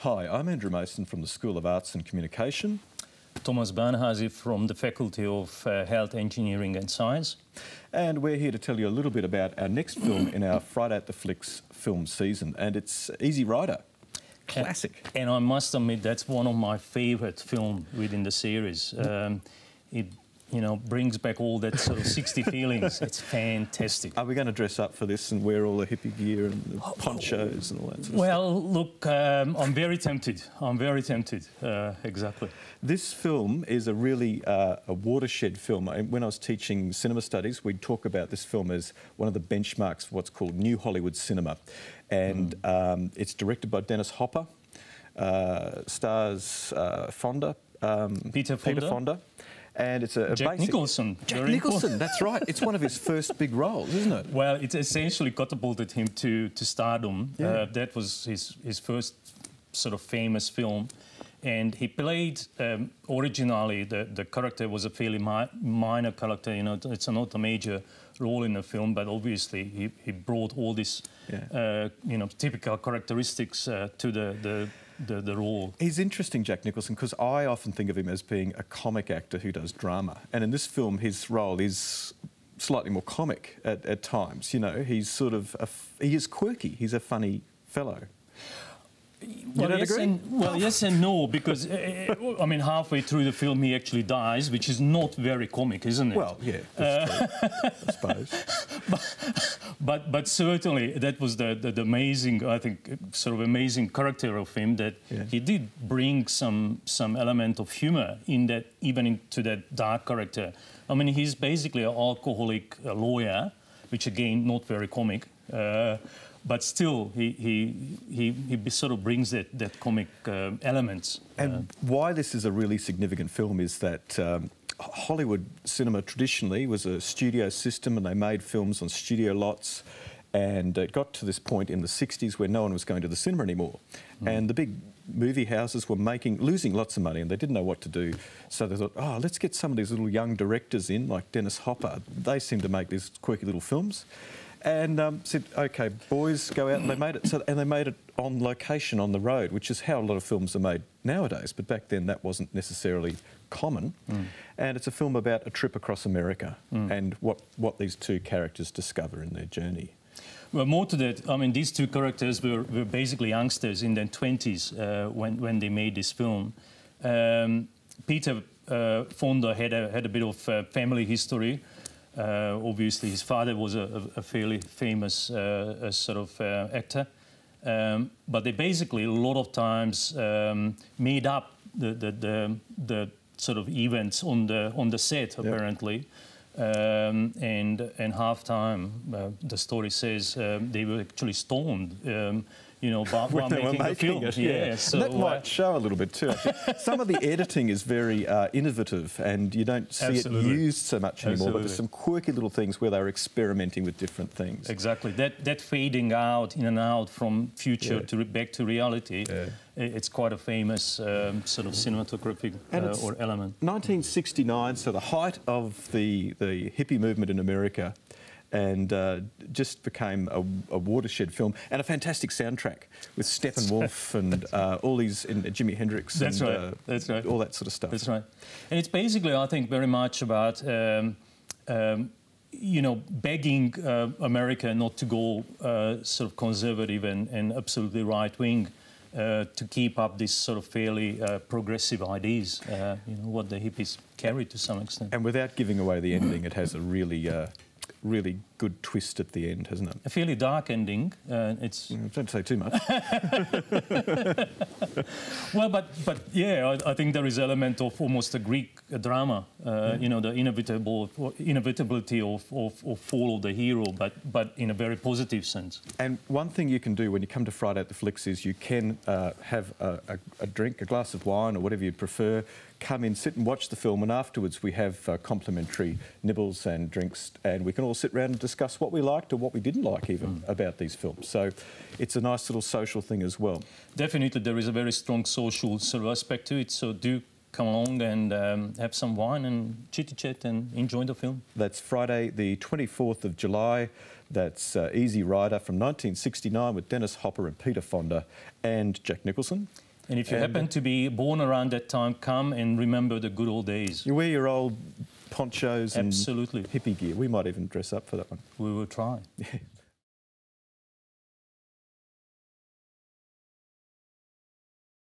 Hi, I'm Andrew Mason from the School of Arts and Communication. Thomas Banhazi from the Faculty of Health, Engineering and Science. And we're here to tell you a little bit about our next film in our Friday at the Flicks film season, and it's Easy Rider. Classic. And I must admit, that's one of my favourite films within the series. It, you know, brings back all that sort of 60 feelings. It's fantastic. Are we going to dress up for this and wear all the hippie gear and the ponchos and all that sort of stuff? Well, look, I'm very tempted. I'm very tempted, exactly. This film is a really a watershed film. When I was teaching cinema studies, we'd talk about this film as one of the benchmarks for what's called New Hollywood cinema. And it's directed by Dennis Hopper, stars Peter Fonda. And it's a Jack Nicholson. Jack Nicholson, that's right. It's one of his first big roles, isn't it? Well, it essentially catapulted him to stardom. Yeah. That was his first sort of famous film. And he played, originally, the character was a fairly minor character, you know, it's not a major role in the film, but obviously he brought all these, you know, typical characteristics to the role. He's interesting, Jack Nicholson, because I often think of him as being a comic actor who does drama. And in this film, his role is slightly more comic at times, you know. He's sort of, he is quirky, he's a funny fellow. Well, yes and no, because, I mean, halfway through the film he actually dies, which is not very comic, isn't it? Well, yeah, that's true, I suppose. But certainly that was the amazing, I think, sort of amazing character of him, that he did bring some element of humour in that, even into that dark character. I mean, he's basically an alcoholic lawyer, which again, not very comic. But still, he sort of brings that comic elements. And why this is a really significant film is that Hollywood cinema traditionally was a studio system, and they made films on studio lots, and it got to this point in the 60s where no one was going to the cinema anymore. And the big movie houses were losing lots of money, and they didn't know what to do. So they thought, oh, let's get some of these little young directors in, like Dennis Hopper. They seem to make these quirky little films. And said, OK, boys, go out. And they made it. And they made it on location on the road, which is how a lot of films are made nowadays. But back then, that wasn't necessarily common. And it's a film about a trip across America and what these two characters discover in their journey. Well, more to that, I mean, these two characters were basically youngsters in their 20s when they made this film. Peter Fonda had a bit of family history. Obviously, his father was a fairly famous sort of actor, but they basically a lot of times made up the sort of events on the set, apparently. And half time, the story says they were actually stoned. You know, while making the film. Yeah. So, that might show a little bit too, actually. Some of the editing is very innovative, and you don't see it used so much anymore, but there's some quirky little things where they're experimenting with different things. Exactly. That fading out, in and out from future to back to reality, it's quite a famous sort of cinematographic or element. 1969, so the height of the hippie movement in America, and just became a watershed film, and a fantastic soundtrack with Steppenwolf and all these, and Jimi Hendrix. That's and, That's right. All that sort of stuff. That's right. And it's basically, I think, very much about you know, begging America not to go sort of conservative and absolutely right wing. To keep up this sort of fairly progressive ideas, you know, what the hippies carry to some extent. And without giving away the ending, it has a really really good twist at the end, hasn't it? A fairly dark ending. It's don't say too much. Well, but yeah, I think there is an element of almost a Greek drama. You know, the inevitability of fall of the hero, but in a very positive sense. And one thing you can do when you come to Friday at the Flicks is you can have a drink, a glass of wine or whatever you prefer, come in, sit and watch the film, and afterwards we have complimentary nibbles and drinks, and we can all sit around and discuss what we liked or what we didn't like even about these films. So it's a nice little social thing as well. Definitely, there is a very strong social sort of aspect to it, so do come along and have some wine and chitty-chat and enjoy the film. That's Friday the 24th of July. That's Easy Rider from 1969 with Dennis Hopper and Peter Fonda and Jack Nicholson. And if you happen to be born around that time, come and remember the good old days. You wear your old ponchos and Absolutely. hippie gear. We might even dress up for that one. We will try. Yeah.